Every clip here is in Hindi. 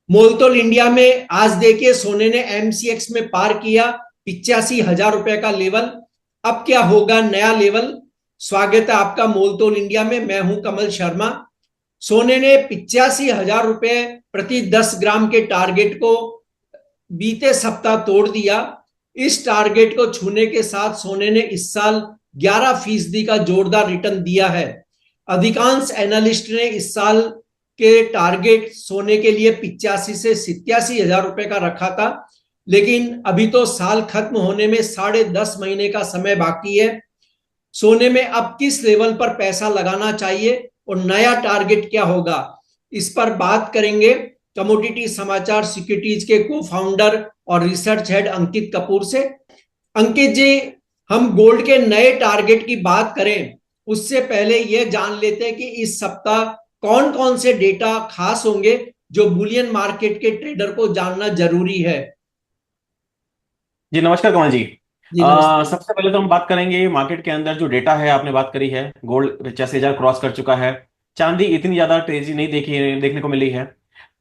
मोलतोल इंडिया में आज देखिए सोने ने एमसीएक्स में पार किया 85,000 रुपए का लेवल। अब क्या होगा नया लेवल? स्वागत है आपका मोलतोल इंडिया में। मैं हूं कमल शर्मा। सोने ने 85,000 रुपए प्रति 10 ग्राम के टारगेट को बीते सप्ताह तोड़ दिया। इस टारगेट को छूने के साथ सोने ने इस साल 11% का जोरदार रिटर्न दिया है। अधिकांश एनालिस्ट ने इस साल के टारगेट सोने के लिए 85 से 87 हजार रुपए का रखा था, लेकिन अभी तो साल खत्म होने में 10.5 महीने का समय बाकी है। सोने में अब किस लेवल पर पैसा लगाना चाहिए और नया टारगेट क्या होगा, इस पर बात करेंगे कमोडिटी समाचार सिक्योरिटीज के को फाउंडर और रिसर्च हेड अंकित कपूर से। अंकित जी, हम गोल्ड के नए टारगेट की बात करें उससे पहले यह जान लेते हैं कि इस सप्ताह कौन कौन से डेटा खास होंगे जो बुलियन मार्केट के ट्रेडर को जानना जरूरी है। जी नमस्कार कमल जी। जी नमस्ते। सबसे पहले तो हम बात करेंगे मार्केट के अंदर जो डेटा है, आपने बात करी है गोल्ड 85,000 क्रॉस कर चुका है। चांदी इतनी ज्यादा तेजी नहीं देखने को मिली है।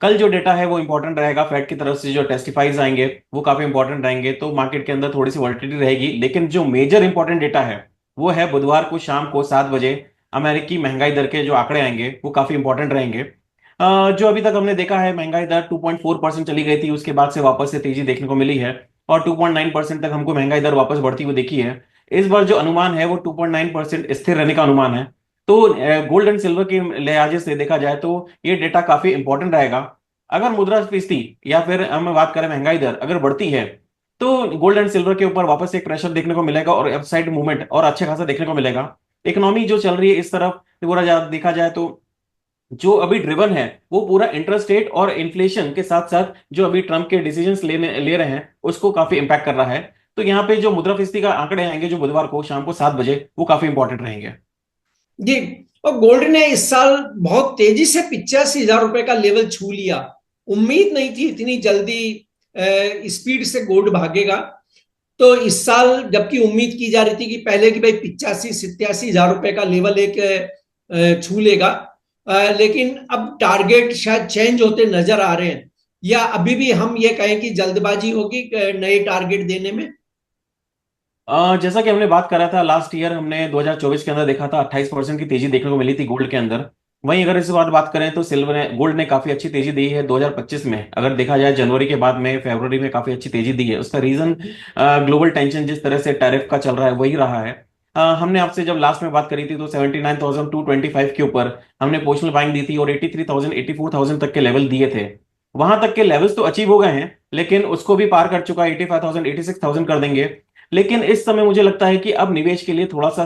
कल जो डेटा है वो इंपॉर्टेंट रहेगा, फेड की तरफ से जो टेस्टिफाइज आएंगे वो काफी इंपॉर्टेंट रहेंगे, तो मार्केट के अंदर थोड़ी सी वॉलिटिलिटी रहेगी। लेकिन जो मेजर इंपॉर्टेंट डेटा है वो है बुधवार को शाम को 7 बजे अमेरिकी महंगाई दर के जो आंकड़े आएंगे वो काफी इंपॉर्टेंट रहेंगे। जो अभी तक हमने देखा है महंगाई दर 2.4% चली गई थी, उसके बाद से वापस से तेजी देखने को मिली है और 2.9% तक हमको महंगाई दर वापस बढ़ती हुई देखी है। इस बार जो अनुमान है वो 2.9% स्थिर रहने का अनुमान है। तो गोल्ड एंड सिल्वर के लिहाज से देखा जाए तो ये डेटा काफी इंपॉर्टेंट रहेगा। अगर मुद्रास्फीति या फिर हम बात करें महंगाई दर अगर बढ़ती है तो गोल्ड एंड सिल्वर के ऊपर वापस एक प्रेशर देखने को मिलेगा और अपसाइड मूवमेंट और अच्छा खासा देखने को मिलेगा। इकोनॉमी जो चल रही है इस तरफ पूरा देखा जाए तो जो अभी ड्रिवन है वो पूरा इंटरेस्ट रेट और इन्फ्लेशन के साथ साथ जो अभी ट्रम्प के डिसीजंस ले रहे हैं उसको काफी इंपैक्ट कर रहा है। तो यहाँ पे जो मुद्रास्फीति का आंकड़े आएंगे जो बुधवार को शाम को 7 बजे वो काफी इंपॉर्टेंट रहेंगे। जी, और गोल्ड ने इस साल बहुत तेजी से 85,000 रुपए का लेवल छू लिया। उम्मीद नहीं थी इतनी जल्दी स्पीड से गोल्ड भागेगा। तो इस साल जबकि उम्मीद की जा रही थी कि पहले कि भाई 85 से 87 हजार रुपए का लेवल एक छू लेगा, लेकिन अब टारगेट शायद चेंज होते नजर आ रहे हैं। या अभी भी हम ये कहें कि जल्दबाजी होगी नए टारगेट देने में? जैसा कि हमने बात करा था लास्ट ईयर, हमने 2024 के अंदर देखा था 28% की तेजी देखने को मिली थी गोल्ड के अंदर। वहीं अगर इस बार बात करें तो सिल्वर ने गोल्ड ने काफी अच्छी तेजी दी है 2025 में। अगर देखा जाए जनवरी के बाद में फरवरी में काफी अच्छी तेजी दी है, उसका रीजन ग्लोबल टेंशन जिस तरह से टैरिफ का चल रहा है वही रहा है। हमने आपसे जब लास्ट में बात करी थी तो 79,225 के ऊपर हमने पोजिशनल बाइंग दी थी और 83,000 84,000 तक के लेवल दिए थे। वहां तक के लेवल्स तो अचीव हो गए हैं, लेकिन उसको भी पार कर चुका है, 85,000 86,000 कर देंगे। लेकिन इस समय मुझे लगता है कि अब निवेश के लिए थोड़ा सा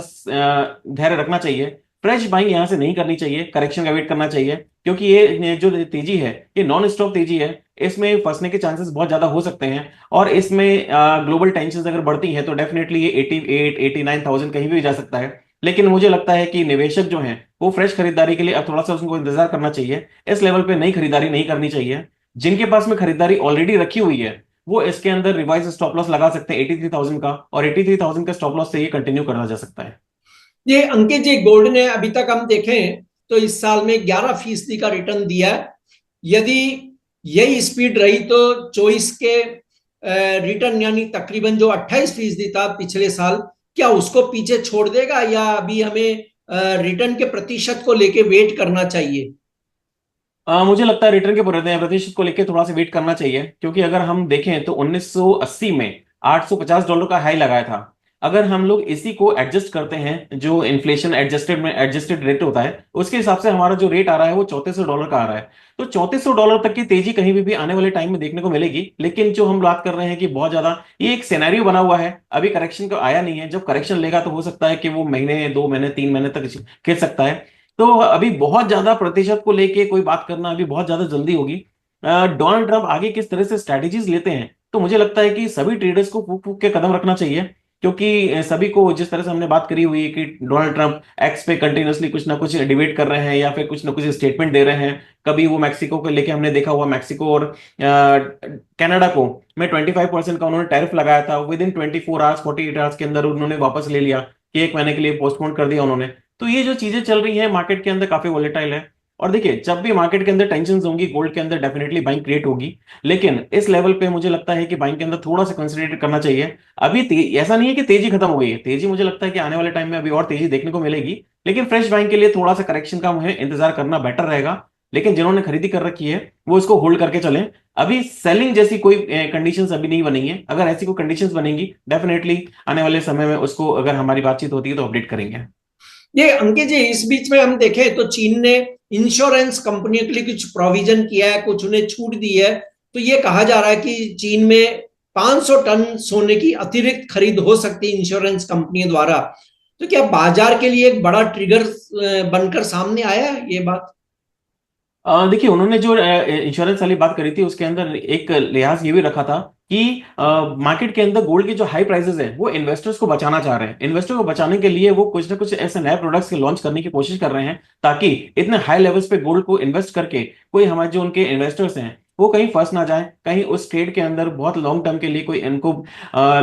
धैर्य रखना चाहिए। फ्रेश बाइंग यहां से नहीं करनी चाहिए, करेक्शन का वेट करना चाहिए, क्योंकि ये जो तेजी है ये नॉन स्टॉप तेजी है। इसमें फंसने के चांसेस बहुत ज्यादा हो सकते हैं और इसमें ग्लोबल टेंशन अगर बढ़ती है तो डेफिनेटली ये 88 89,000 कहीं भी जा सकता है। लेकिन मुझे लगता है कि निवेशक जो हैं वो फ्रेश खरीदारी के लिए अब थोड़ा सा उनको इंतजार करना चाहिए। इस लेवल पे नई खरीदारी नहीं करनी चाहिए। जिनके पास में खरीदारी ऑलरेडी रखी हुई है वो इसके अंदर रिवाइज स्टॉप लॉस लगा सकते हैं 83,000 का, और 83,000 का स्टॉप लॉस से ये कंटिन्यू करना जा सकता है। ये अंकित जी, गोल्ड ने अभी तक हम देखें तो इस साल में 11% का रिटर्न दिया है। यदि यही स्पीड रही तो चॉइस के रिटर्न यानी तकरीबन जो 28% था पिछले साल, क्या उसको पीछे छोड़ देगा या अभी हमें रिटर्न के प्रतिशत को लेके वेट करना चाहिए? मुझे लगता है रिटर्न के प्रतिशत को लेकर थोड़ा सा वेट करना चाहिए, क्योंकि अगर हम देखें तो 1980 में $850 का हाई लगाया था। अगर हम लोग इसी को एडजस्ट करते हैं जो इन्फ्लेशन एडजस्टेड रेट होता है उसके हिसाब से हमारा जो रेट आ रहा है वो $3400 का आ रहा है। तो $3400 तक की तेजी कहीं भी आने वाले टाइम में देखने को मिलेगी। लेकिन जो हम बात कर रहे हैं कि बहुत ज्यादा ये एक सिनेरियो बना हुआ है, अभी करेक्शन का आया नहीं है। जब करेक्शन लेगा तो हो सकता है कि वो महीने 2 महीने 3 महीने तक खिंच सकता है। तो अभी बहुत ज्यादा प्रतिशत को लेके कोई बात करना अभी बहुत ज्यादा जल्दी होगी। डोनाल्ड ट्रंप आगे किस तरह से स्ट्रैटेजीज लेते हैं तो मुझे लगता है कि सभी ट्रेडर्स को फूक फूक के कदम रखना चाहिए, क्योंकि सभी को जिस तरह से हमने बात करी हुई है कि डोनाल्ड ट्रंप एक्स पे कंटिन्यूअसली कुछ ना कुछ डिबेट कर रहे हैं या फिर कुछ ना कुछ स्टेटमेंट दे रहे हैं। कभी वो मैक्सिको को लेके हमने देखा हुआ, मैक्सिको और कनाडा को में 25% का उन्होंने टैरिफ लगाया था, विद इन 24 आवर्स 48 आवर्स के अंदर उन्होंने वापस ले लिया कि एक महीने के लिए पोस्टपोन कर दिया उन्होंने। तो ये जो चीजें चल रही हैं मार्केट के अंदर काफी वोलेटाइल है। और देखिए, जब भी मार्केट के अंदर टेंशन होंगी, गोल्ड के अंदर डेफिनेटली बाइंग क्रिएट होगी। लेकिन इस लेवल पे मुझे लगता है कि बाइंग के अंदर थोड़ा सा कंसंट्रेट करना चाहिए। अभी ऐसा नहीं है कि तेजी खत्म हो गई है, तेजी मुझे लगता है कि आने वाले टाइम में अभी और तेजी देखने को मिलेगी। लेकिन फ्रेश बाइंग के लिए थोड़ा सा करेक्शन का मुझे इंतजार करना बेटर रहेगा। लेकिन जिन्होंने खरीदी कर रखी है वो इसको होल्ड करके चलें। अभी सेलिंग जैसी कोई कंडीशंस अभी नहीं बनी है। अगर ऐसी कोई कंडीशंस बनेंगी, डेफिनेटली आने वाले समय में उसको, अगर हमारी बातचीत होती है तो अपडेट करेंगे। ये अंकित जी, इस बीच में हम देखें तो चीन ने इंश्योरेंस कंपनियों के लिए कुछ प्रोविजन किया है, कुछ उन्हें छूट दी है। तो ये कहा जा रहा है कि चीन में 500 टन सोने की अतिरिक्त खरीद हो सकती है इंश्योरेंस कंपनियों द्वारा। तो क्या बाजार के लिए एक बड़ा ट्रिगर बनकर सामने आया है ये बात? देखिए, उन्होंने जो इंश्योरेंस वाली बात करी थी उसके अंदर एक लिहाज ये भी रखा था कि मार्केट के अंदर गोल्ड के जो हाई प्राइसेस है वो इन्वेस्टर्स को बचाना चाह रहे हैं। इन्वेस्टर को बचाने के लिए वो कुछ ना कुछ ऐसे नए प्रोडक्ट्स के लॉन्च करने की कोशिश कर रहे हैं, ताकि इतने हाई लेवल्स पे गोल्ड को इन्वेस्ट करके कोई हमारे जो उनके इन्वेस्टर्स हैं वो कहीं फंस ना जाए, कहीं उस ट्रेड के अंदर बहुत लॉन्ग टर्म के लिए कोई इनको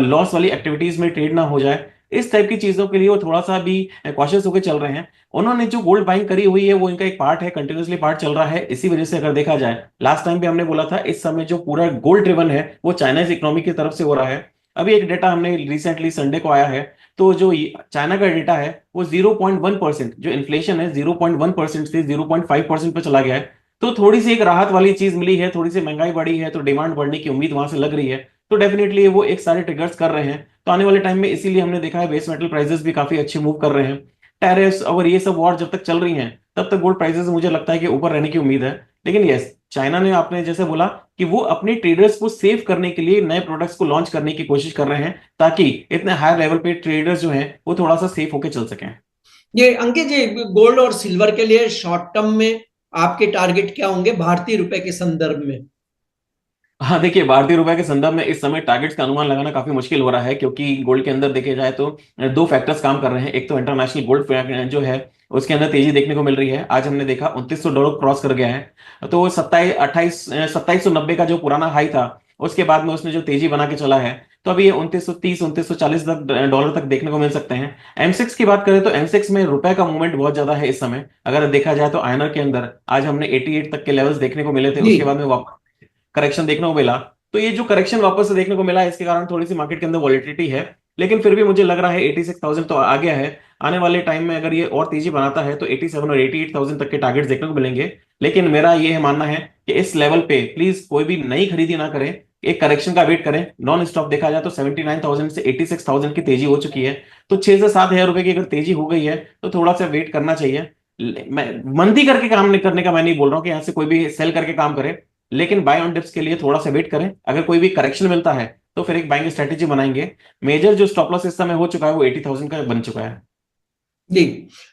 लॉस वाली एक्टिविटीज में ट्रेड ना हो जाए। इस टाइप की चीजों के लिए वो थोड़ा सा भी कॉशियस होकर चल रहे हैं। उन्होंने जो गोल्ड बाइंग करी हुई है वो इनका एक पार्ट है, कंटिन्यूसली पार्ट चल रहा है। इसी वजह से अगर देखा जाए, लास्ट टाइम भी हमने बोला था, इस समय जो पूरा गोल्ड ड्रिवन है वो चाइनीज इकोनॉमी की तरफ से हो रहा है। अभी एक डेटा हमने रिसेंटली संडे को आया है, तो जो चाइना का डेटा है वो 0.1%, जो इन्फ्लेशन है 0.1% से 0.5% पे चला गया है। तो थोड़ी सी एक राहत वाली चीज मिली है, थोड़ी सी महंगाई बढ़ी है, तो डिमांड बढ़ने की उम्मीद वहां से लग रही है। तो डेफिनेटली वो एक सारे ट्रिगर्स कर रहे हैं। तो आने वाले टाइम में इसीलिए हमने देखा है बेस मेटल प्राइसेस भी काफी अच्छे मूव कर रहे हैं। टैरिफ्स और ये सब वॉर जब तक चल रही हैं तब तक गोल्ड प्राइसेस मुझे लगता है कि ऊपर रहने की उम्मीद है। लेकिन यस, चाइना ने, आपने जैसे बोला, कि वो अपने ट्रेडर्स को सेव करने के लिए नए प्रोडक्ट्स को लॉन्च करने की कोशिश कर रहे हैं, ताकि इतने हाई लेवल पे ट्रेडर्स जो हैं वो थोड़ा सा सेफ होकर चल सकें। ये अंकित जी, गोल्ड और सिल्वर के लिए शॉर्ट टर्म में आपके टारगेट क्या होंगे भारतीय रुपए के संदर्भ में? हाँ, देखिए, भारतीय रुपए के संदर्भ में इस समय टारगेट्स का अनुमान लगाना काफी मुश्किल हो रहा है, क्योंकि गोल्ड के अंदर देखे जाए तो दो फैक्टर्स काम कर रहे हैं। एक तो इंटरनेशनल गोल्ड जो है उसके अंदर तेजी देखने को मिल रही है। आज हमने देखा $2900 क्रॉस कर गया है। तो 2790 का जो पुराना हाई था, उसके बाद में उसने जो तेजी बना के चला है, तो अभी ये 2930 2940 तक डॉलर तक देखने को मिल सकते हैं। एमसिक्स की बात करें तो एमसिक्स में रुपए का मूवमेंट बहुत ज्यादा है इस समय। अगर देखा जाए तो आईएनआर के अंदर आज हमने 88 तक के लेवल्स देखने को मिले थे, जी। उसके बाद में वापस करेक्शन देखने को मिला। तो ये जो करेक्शन वापस से देखने को मिला है, इसके कारण थोड़ी सी मार्केट के अंदर वॉलिटिलिटी है। लेकिन फिर भी मुझे लग रहा है 86,000 तो आ गया है। आने वाले टाइम में अगर ये और तेजी बनाता है तो 87 और 88,000 तक के टारगेट्स देखने को मिलेंगे। लेकिन मेरा ये मानना है कि इस लेवल पे प्लीज कोई भी नई खरीदी ना करें, एक करेक्शन का वेट करें। नॉन स्टॉप देखा जाए तो 79,000 से 86,000 की तेजी हो चुकी है। तो 6 से 7 हजार रुपए की अगर तेजी हो गई है तो थोड़ा सा वेट करना चाहिए। मैं मंदी करके काम नहीं करने का मैं नहीं बोल रहा हूँ कि यहाँ से कोई भी सेल करके काम करे, लेकिन बाय ऑन डिप्स के लिए थोड़ा सा वेट करें। अगर कोई भी करेक्शन मिलता है तो फिर एक बाइंग स्ट्रेटेजी बनाएंगे। मेजर जो स्टॉप लॉस इस समय हो चुका है वो 80,000 का बन चुका है। जी।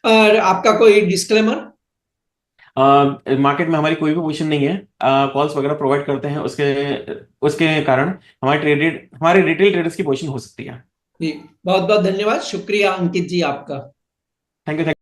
और आपका कोई डिस्क्लेमर? मार्केट में हमारी कोई भी पोजीशन नहीं है। कॉल्स वगैरह प्रोवाइड करते हैं, उसके उसके कारण हमारे रिटेल ट्रेडर्स की पोजीशन हो सकती है। जी। बहुत बहुत धन्यवाद, शुक्रिया अंकित जी आपका। Thank you.